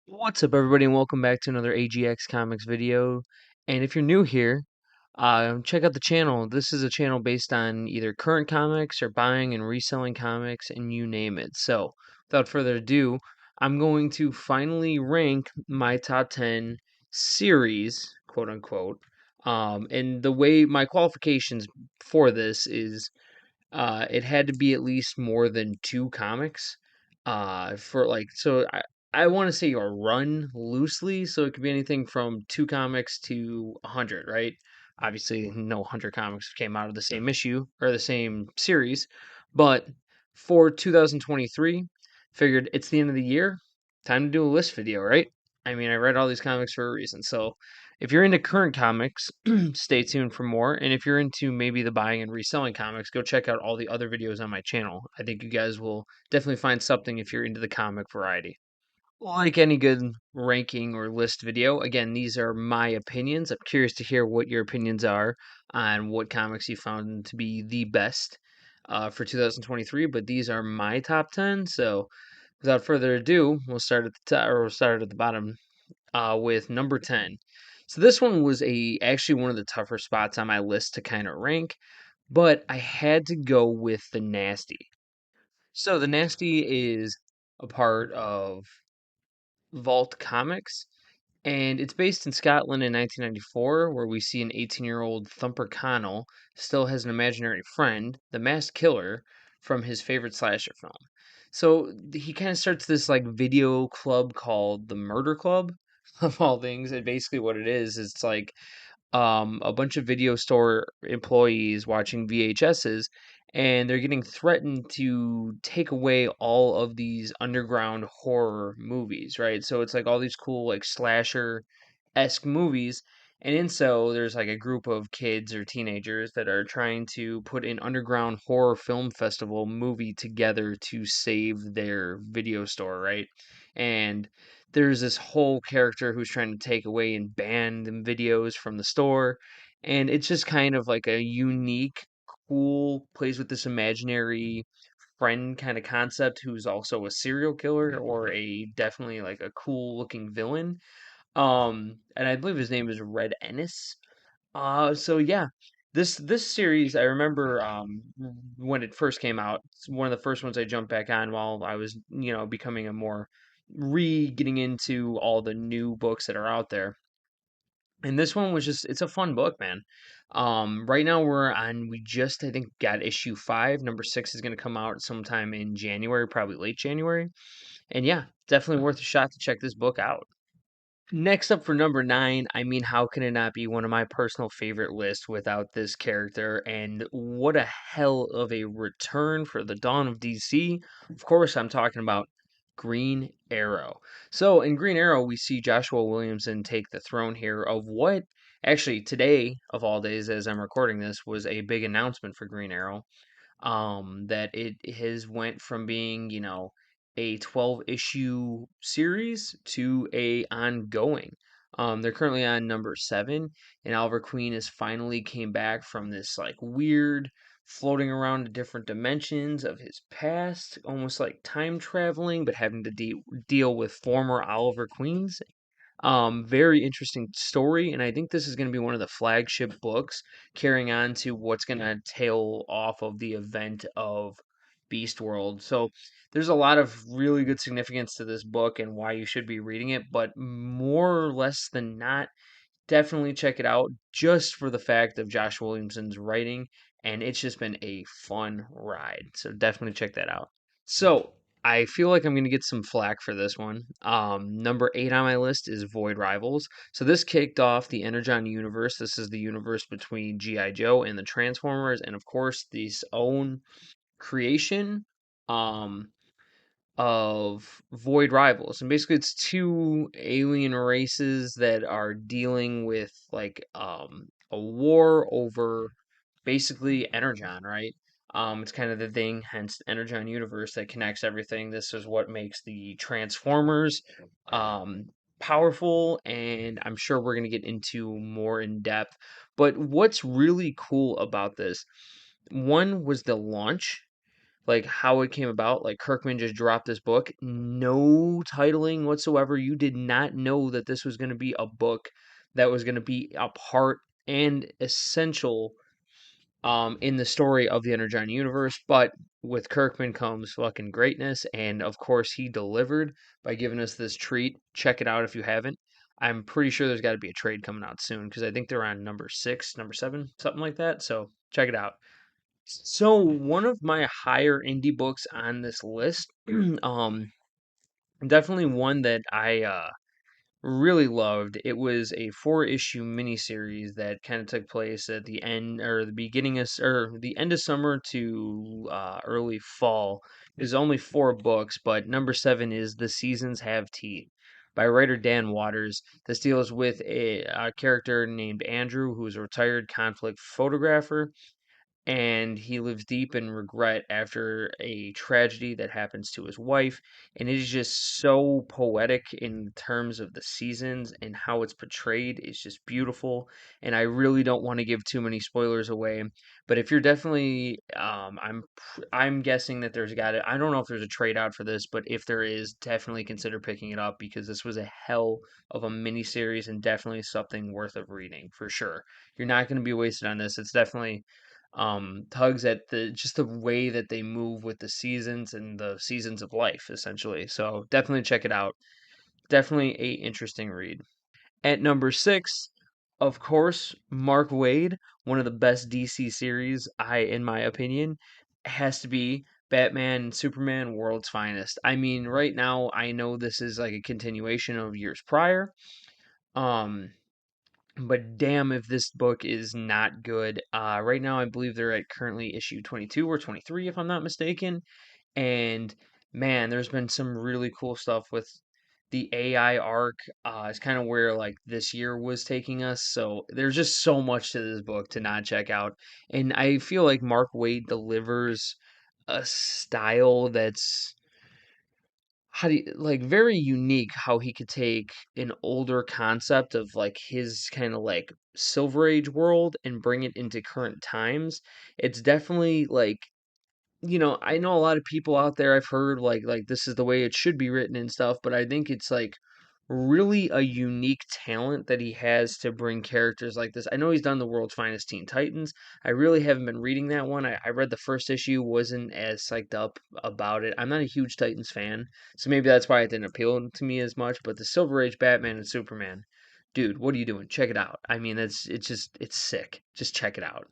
What's up, everybody, and welcome back to another AGX Comics video. And if you're new here, check out the channel. This is a channel based on either current comics or buying and reselling comics, and you name it. So, without further ado, I'm going to finally rank my top 10 series, quote unquote. And the way my qualifications for this is it had to be at least more than two comics. For like, so I want to say a run loosely, so it could be anything from two comics to 100, right? Obviously, no 100 comics came out of the same issue or the same series, but for 2023, figured it's the end of the year, time to do a list video, right? I mean, I read all these comics for a reason, so if you're into current comics, stay tuned for more. And if you're into maybe the buying and reselling comics, go check out all the other videos on my channel. I think you guys will definitely find something if you're into the comic variety. Like any good ranking or list video, again, these are my opinions. I'm curious to hear what your opinions are on what comics you found to be the best for 2023. But these are my top 10. So without further ado, we'll start at the top, or we'll start at the bottom with number 10. So this one was actually one of the tougher spots on my list to kind of rank, but I had to go with the Nasty. So the Nasty is a part of Vault Comics, and it's based in Scotland in 1994, where we see an 18-year-old Thumper Connell still has an imaginary friend, the Masked Killer, from his favorite slasher film. So he kind of starts this like video club called the Murder Club, of all things. And basically, what it is, it's like a bunch of video store employees watching VHSs, and they're getting threatened to take away all of these underground horror movies, right? So it's like all these cool like slasher esque movies. And in so there's like a group of kids or teenagers that are trying to put an underground horror film festival movie together to save their video store, right? And there's this whole character who's trying to take away and ban the videos from the store. And it's just kind of like a unique, cool, plays with this imaginary friend kind of concept who's also a serial killer or a definitely like a cool looking villain. And I believe his name is Red Ennis. So yeah, this series I remember when it first came out. It's one of the first ones I jumped back on while I was becoming a more getting into all the new books that are out there. And this one was just it's a fun book, man. Right now we just I think got issue 5. Number 6 is going to come out sometime in January, probably late January. And yeah, definitely worth a shot to check this book out. Next up for number 9, I mean, how can it not be one of my personal favorite lists without this character? And what a hell of a return for the Dawn of DC. Of course, I'm talking about Green Arrow. So, in Green Arrow, we see Joshua Williamson take the throne here of what actually today, of all days, as I'm recording this, was a big announcement for Green Arrow, that it has went from being a 12 issue series to a ongoing. They're currently on number 7, and Oliver Queen has finally came back from this like weird floating around to different dimensions of his past, almost like time traveling, but having to deal with former Oliver Queens. Very interesting story, and I think this is going to be one of the flagship books carrying on to what's going to tail off of the event of Beast World. So there's a lot of really good significance to this book and why you should be reading it, but more or less than not, definitely check it out just for the fact of Josh Williamson's writing, and it's just been a fun ride. So definitely check that out. So I feel like I'm going to get some flack for this one. Number 8 on my list is Void Rivals. So this kicked off the Energon universe. This is the universe between G.I. Joe and the Transformers, and of course, this own creation. Um, of Void Rivals. And basically it's two alien races that are dealing with like a war over basically Energon, right? It's kind of the thing, hence the Energon universe that connects everything. This is what makes the Transformers um powerful, and I'm sure we're gonna get into more in depth. But what's really cool about this, one was the launch like how it came about. Like Kirkman just dropped this book, no titling whatsoever. You did not know that this was going to be a book that was going to be a part and essential in the story of the Energon universe. But with Kirkman comes fucking greatness, and of course he delivered by giving us this treat. Check it out if you haven't. I'm pretty sure there's got to be a trade coming out soon because I think they're on number 6, number 7, something like that. So check it out. So one of my higher indie books on this list, um, definitely one that I really loved. It was a 4-issue miniseries that kind of took place at the end or the beginning of or the end of summer to early fall. There's only 4 books, but number 7 is The Seasons Have Teeth by writer Dan Waters. This deals with a character named Andrew, who is a retired conflict photographer, and he lives deep in regret after a tragedy that happens to his wife. And it is just so poetic in terms of the seasons and how it's portrayed. It's just beautiful. And I really don't want to give too many spoilers away, but if you're definitely, I'm guessing that there's got it. I don't know if there's a trade out for this, but if there is, definitely consider picking it up because this was a hell of a mini series and definitely something worth of reading for sure. You're not going to be wasted on this. It's definitely tugs at the just the way that they move with the seasons and the seasons of life, essentially. So definitely check it out. Definitely a interesting read. At number 6, of course, Mark Waid, one of the best DC series, in my opinion, has to be Batman and Superman World's Finest. I mean, right now I know this is like a continuation of years prior. Um but damn if this book is not good. Right now, I believe they're at currently issue 22 or 23, if I'm not mistaken. And man, there's been some really cool stuff with the AI arc. It's kind of where like this year was taking us. So there's just so much to this book to not check out. And I feel like Mark Waid delivers a style that's how do you, like very unique how he could take an older concept of like his kind of like silver age world and bring it into current times. It's definitely like, I know a lot of people out there, I've heard like this is the way it should be written and stuff, but I think it's like really a unique talent that he has to bring characters like this. I know he's done the World's Finest Teen Titans. I really haven't been reading that one. I read the first issue, wasn't as psyched up about it. I'm not a huge Titans fan, so maybe that's why it didn't appeal to me as much. But the Silver Age Batman and Superman, dude, what are you doing? Check it out. I mean, it's sick. Just check it out.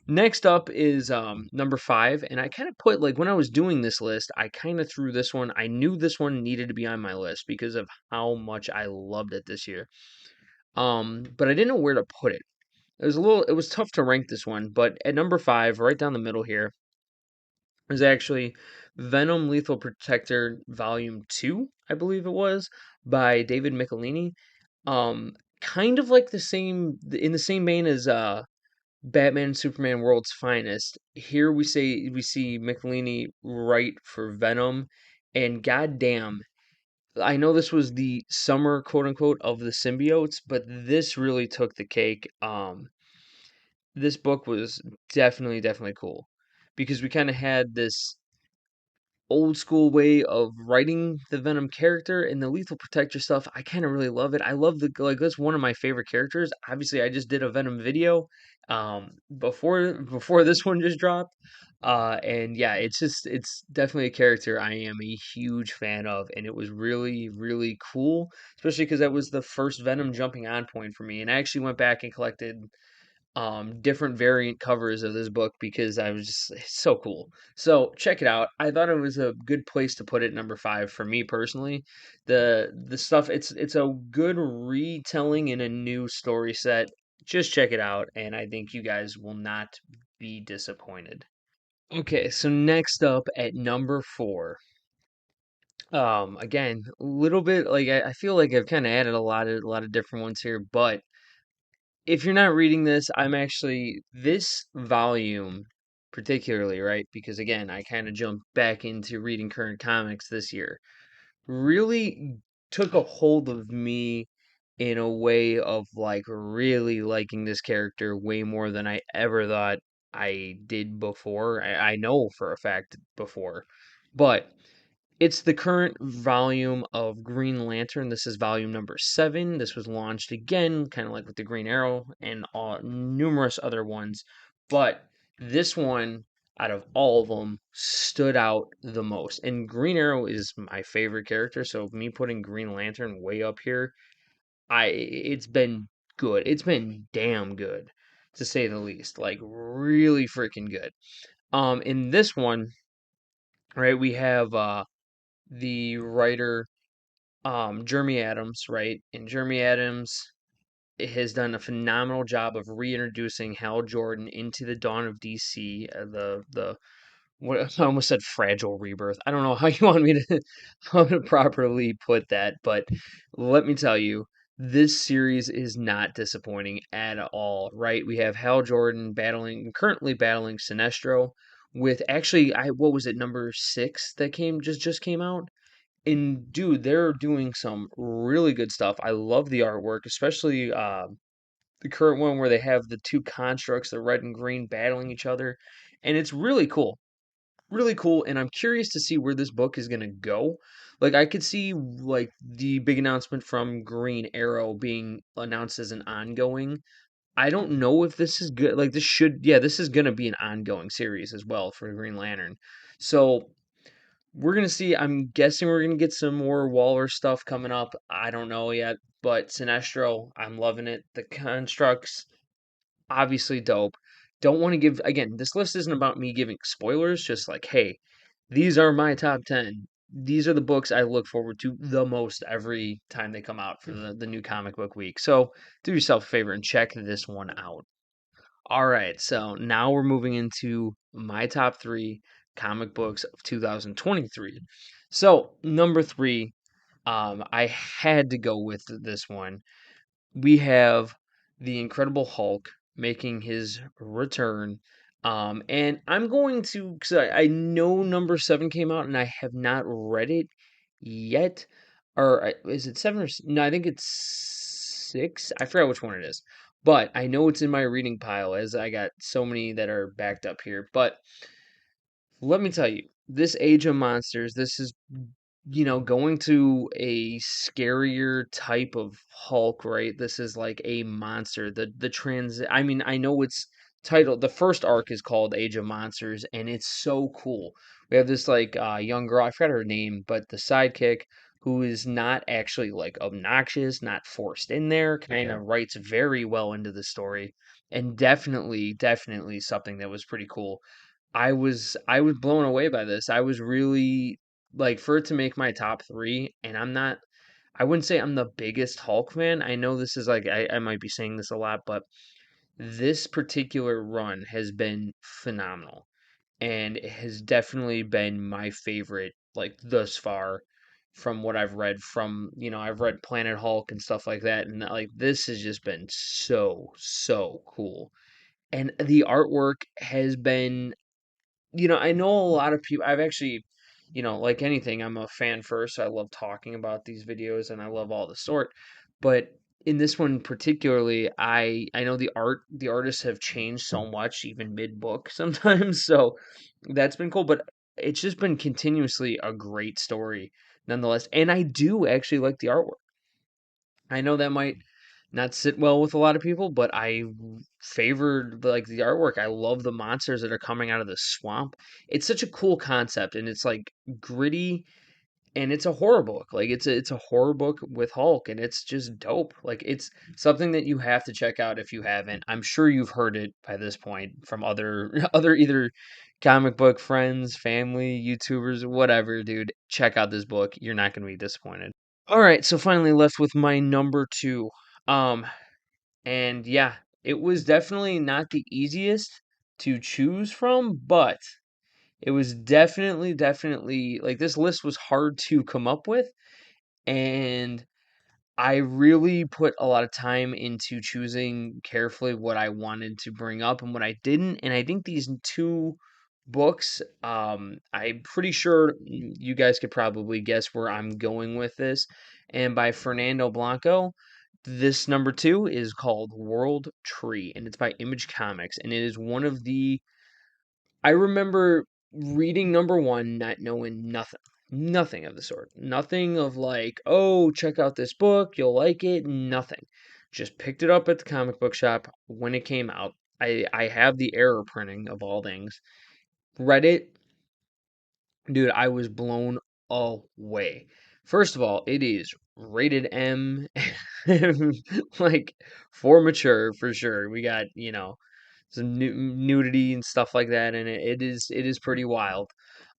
Next up is number 5, and I kind of put like when I was doing this list, I kind of threw this one. I knew this one needed to be on my list because of how much I loved it this year. But I didn't know where to put it. It was tough to rank this one, but at number 5, right down the middle here, is actually Venom Lethal Protector Volume 2, I believe it was, by David Michelini. Kind of like in the same vein as Batman and Superman World's Finest. Here we see McLeany write for Venom, and goddamn, I know this was the summer quote unquote of the symbiotes, but this really took the cake. This book was definitely cool because we kind of had this old school way of writing the Venom character and the Lethal Protector stuff. I kind of really love it. I love the like that's one of my favorite characters. Obviously, I just did a Venom video before this one just dropped. And yeah, it's definitely a character I am a huge fan of, and it was really cool, especially because that was the first Venom jumping on point for me. And I actually went back and collected different variant covers of this book because I was just it's so cool. So check it out. I thought it was a good place to put it number 5 for me personally. The stuff it's a good retelling in a new story set. Just check it out and I think you guys will not be disappointed. Okay, so next up at number 4. Again, a little bit like I feel like I've kind of added a lot of different ones here, but if you're not reading this, I'm actually this volume particularly, right? Because again, I kind of jumped back into reading current comics this year. Really took a hold of me in a way of like really liking this character way more than I ever thought I did before. I know for a fact before, but it's the current volume of Green Lantern. This is volume number 7. This was launched again, kind of like with the Green Arrow and numerous other ones. But this one, out of all of them, stood out the most. And Green Arrow is my favorite character, so me putting Green Lantern way up here, it's been good. It's been damn good, to say the least. Like really freaking good. In this one, right, we have the writer Jeremy Adams, right? And Jeremy Adams has done a phenomenal job of reintroducing Hal Jordan into the dawn of DC. The what I almost said fragile rebirth. I don't know how you want me to how to properly put that, but let me tell you, this series is not disappointing at all, right? We have Hal Jordan currently battling Sinestro with actually I what was it, number 6 that just came out? And dude, they're doing some really good stuff. I love the artwork, especially the current one where they have the two constructs, the red and green, battling each other, and it's really cool, really cool. And I'm curious to see where this book is gonna go. Like I could see like the big announcement from Green Arrow being announced as an ongoing. I don't know if this is good. Like this is gonna be an ongoing series as well for Green Lantern. So we're gonna see. I'm guessing we're gonna get some more Waller stuff coming up. I don't know yet, but Sinestro, I'm loving it. The constructs, obviously dope. Don't want to give again. This list isn't about me giving spoilers. Just like, hey, these are my top 10. These are the books I look forward to the most every time they come out for the new comic book week. So do yourself a favor and check this one out. All right, so now we're moving into my top 3 comic books of 2023. So, number 3, I had to go with this one. We have the Incredible Hulk making his return. And I'm going to, because I know number 7 came out and I have not read it yet. Or is it 7 or no? I think it's 6. I forgot which one it is. But I know it's in my reading pile as I got so many that are backed up here. But let me tell you, this Age of Monsters, this is going to a scarier type of Hulk, right? This is like a monster. I mean, I know it's titled, the first arc is called Age of Monsters, and it's so cool. We have this like young girl, I forgot her name, but the sidekick who is not actually like obnoxious, not forced in there, kind of writes very well into the story, and definitely something that was pretty cool. I was blown away by this. I was really like for it to make my top 3, and I wouldn't say I'm the biggest Hulk fan. I know this is like I might be saying this a lot, but this particular run has been phenomenal. And it has definitely been my favorite like thus far from what I've read from, I've read Planet Hulk and stuff like that, and like this has just been so cool. And the artwork has been, I know a lot of people. I've actually, like anything, I'm a fan first. So I love talking about these videos and I love all the sort. But in this one particularly, I know the artists have changed so much, even mid book sometimes. So that's been cool. But it's just been continuously a great story nonetheless. And I do actually like the artwork. I know that might not sit well with a lot of people, but I favored like the artwork. I love the monsters that are coming out of the swamp. It's such a cool concept, and it's like gritty, and it's a horror book. Like it's a horror book with Hulk, and it's just dope. Like it's something that you have to check out if you haven't. I'm sure you've heard it by this point from other other either comic book friends, family, YouTubers, whatever, dude. Check out this book. You're not going to be disappointed. All right, so finally left with my number 2. Um, and yeah, it was definitely not the easiest to choose from, but it was definitely like this list was hard to come up with, and I really put a lot of time into choosing carefully what I wanted to bring up and what I didn't. And I think these 2 books, I'm pretty sure you guys could probably guess where I'm going with this. And by Fernando Blanco, This number two is called World Tree, and it's by Image Comics, and it is one of the. I remember reading number one, not knowing nothing of the sort, nothing of like, oh, check out this book, you'll like it, nothing. Just picked it up at the comic book shop when it came out. I have the error printing of all things. Read it, dude, I was blown away. First of all, it is rated M, like for mature for sure. We got, some nudity and stuff like that, and it is pretty wild.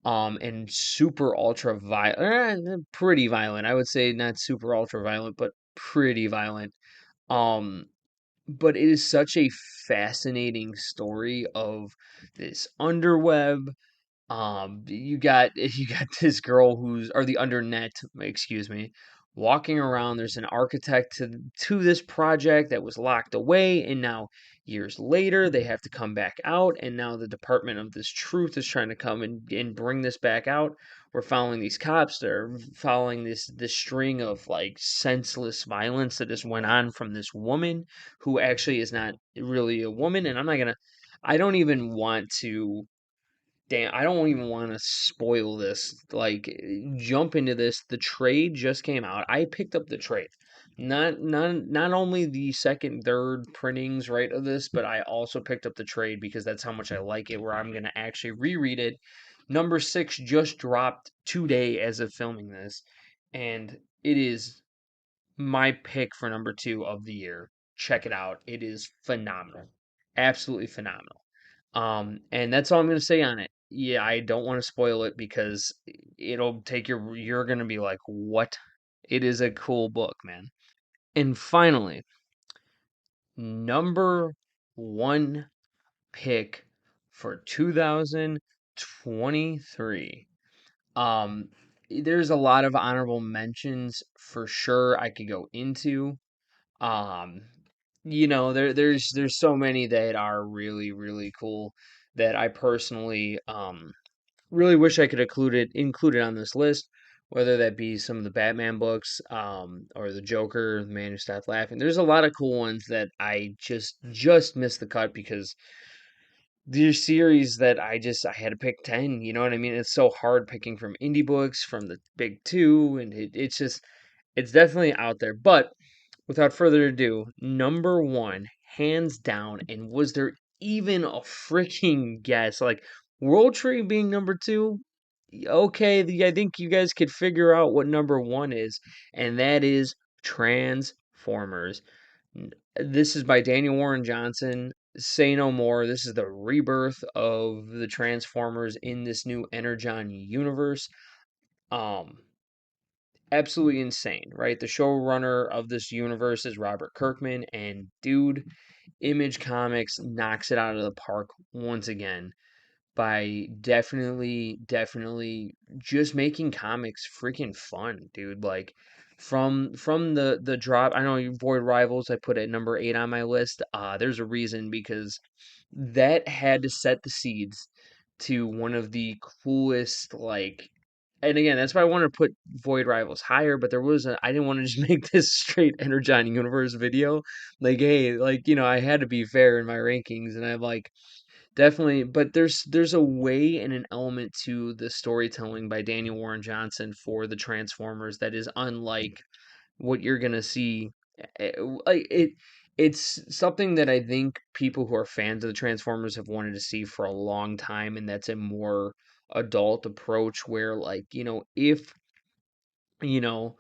And super ultra violent, pretty violent. I would say not super ultra violent, but pretty violent. Um, but it is such a fascinating story of this underweb, you got this girl who's or the undernet, excuse me, walking around. There's an architect to this project that was locked away, and now years later they have to come back out, and now the Department of this Truth is trying to come and bring this back out. We're following these cops. They're following this string of like senseless violence that just went on from this woman who actually is not really a woman, and I don't even want to. Damn, I don't even want to spoil this. Like, jump into this. The trade just came out. I picked up the trade. Not only the second, third printings, right, of this, but I also picked up the trade because that's how much I like it, where I'm gonna actually reread it. Number six just dropped today as of filming this, and it is my pick for number two of the year. Check it out. It is phenomenal. Absolutely phenomenal. And that's all I'm gonna say on it. Yeah, I don't want to spoil it because it'll take you're gonna be like, what? It is a cool book, man. And finally, number one pick for 2023. Um, there's a lot of honorable mentions for sure I could go into. Um, there's so many that are really, really cool that I personally really wish I could include it on this list, whether that be some of the Batman books, or the Joker, the Man Who Stopped Laughing. There's a lot of cool ones that I just missed the cut because there's series that I had to pick 10, you know what I mean? It's so hard picking from indie books, from the big two, and it's definitely out there. But without further ado, number one, hands down, and was there even a freaking guess? Like, World Tree being number two? Okay, I think you guys could figure out what number one is, and that is Transformers. This is by Daniel Warren Johnson. Say no more. This is the rebirth of the Transformers in this new Energon universe. Um, Absolutely insane, right? The showrunner of this universe is Robert Kirkman, and dude, Image Comics knocks it out of the park once again by definitely just making comics freaking fun, dude. Like from the drop, I know Void Rivals I put at number 8 on my list. There's a reason because that had to set the seeds to one of the coolest, like, and again, that's why I wanted to put Void Rivals higher, but I didn't want to just make this straight Energon Universe video. Like, hey, like, I had to be fair in my rankings, and I'm like, definitely, but there's a way and an element to the storytelling by Daniel Warren Johnson for the Transformers that is unlike what you're gonna see. Like it's something that I think people who are fans of the Transformers have wanted to see for a long time, and that's a more adult approach where, like, if you know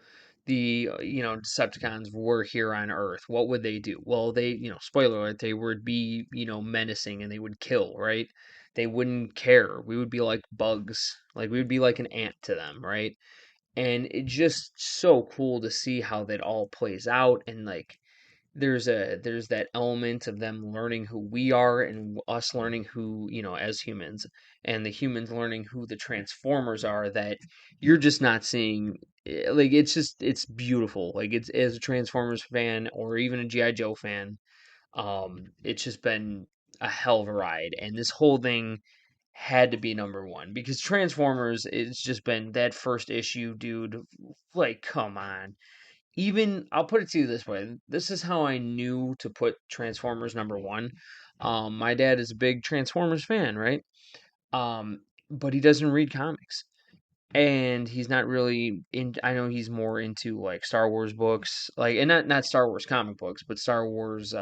Decepticons were here on Earth, what would they do? Well, spoiler alert, they would be, menacing, and they would kill, right? They wouldn't care. We would be like bugs, like we would be like an ant to them, right? And it's just so cool to see how that all plays out, and like there's that element of them learning who we are, and us learning who, as humans, and the humans learning who the Transformers are, that you're just not seeing. Like, it's beautiful. Like, it's, as a Transformers fan or even a GI Joe fan, it's just been a hell of a ride, and this whole thing had to be number one because Transformers, it's just been that first issue, dude. Like, come on. even I'll put it to you this way. This is how I knew to put Transformers number one. My dad is a big Transformers fan, right? Um, but he doesn't read comics. And he's not really in. I know he's more into like Star Wars books, like, and not Star Wars comic books, but Star Wars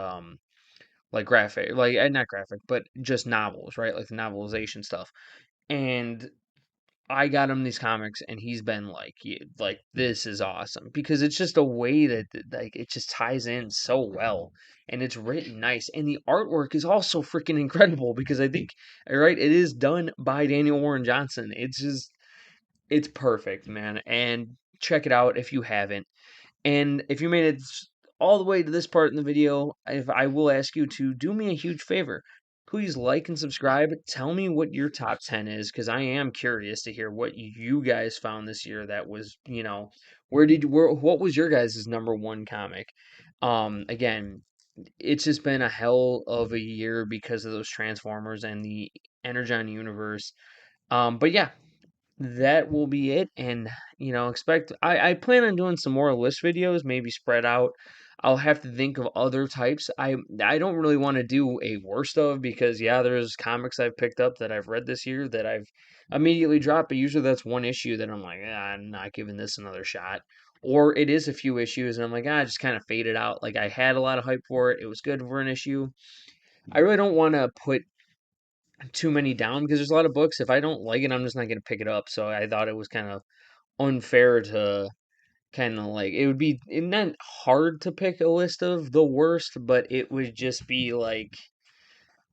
like graphic, like, not graphic, but just novels, right? Like the novelization stuff. And I got him these comics, and he's been like, like, this is awesome because it's just a way that like it just ties in so well, and it's written nice, and the artwork is also freaking incredible because I think, right, it is done by Daniel Warren Johnson. It's just, it's perfect, man. And check it out if you haven't. And if you made it all the way to this part in the video, if I will ask you to do me a huge favor. Please like and subscribe. Tell me what your top 10 is because I am curious to hear what you guys found this year that was, what was your guys' number one comic? Again, it's just been a hell of a year because of those Transformers and the Energon universe. But yeah, that will be it. And expect, I plan on doing some more list videos, maybe spread out. I'll have to think of other types. I don't really want to do a worst of, because yeah, there's comics I've picked up that I've read this year that I've immediately dropped, but usually that's one issue that I'm like, I'm not giving this another shot. Or it is a few issues and I'm like, I just kind of faded out. Like, I had a lot of hype for it, it was good for an issue. I really don't want to put too many down because there's a lot of books. If I don't like it, I'm just not going to pick it up. So I thought it was kind of unfair to kind of like, it would be not hard to pick a list of the worst, but it would just be like,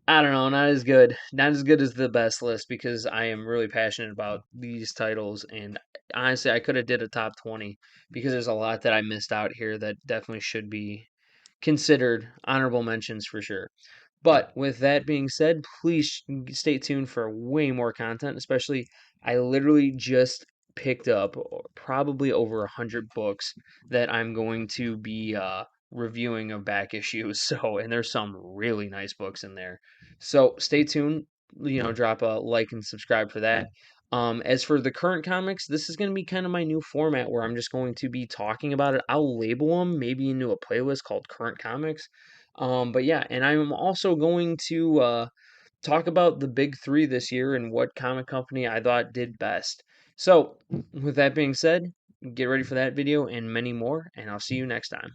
I don't know, not as good as the best list because I am really passionate about these titles. And honestly, I could have did a top 20 because there's a lot that I missed out here that definitely should be considered honorable mentions for sure. But with that being said, please stay tuned for way more content. Especially, I literally just picked up probably over 100 books that I'm going to be reviewing of back issues. So, and there's some really nice books in there. So stay tuned. Drop a like and subscribe for that. As for the current comics, this is going to be kind of my new format where I'm just going to be talking about it. I'll label them maybe into a playlist called Current Comics. But yeah, and I'm also going to talk about the big three this year and what comic company I thought did best. So, with that being said, get ready for that video and many more, and I'll see you next time.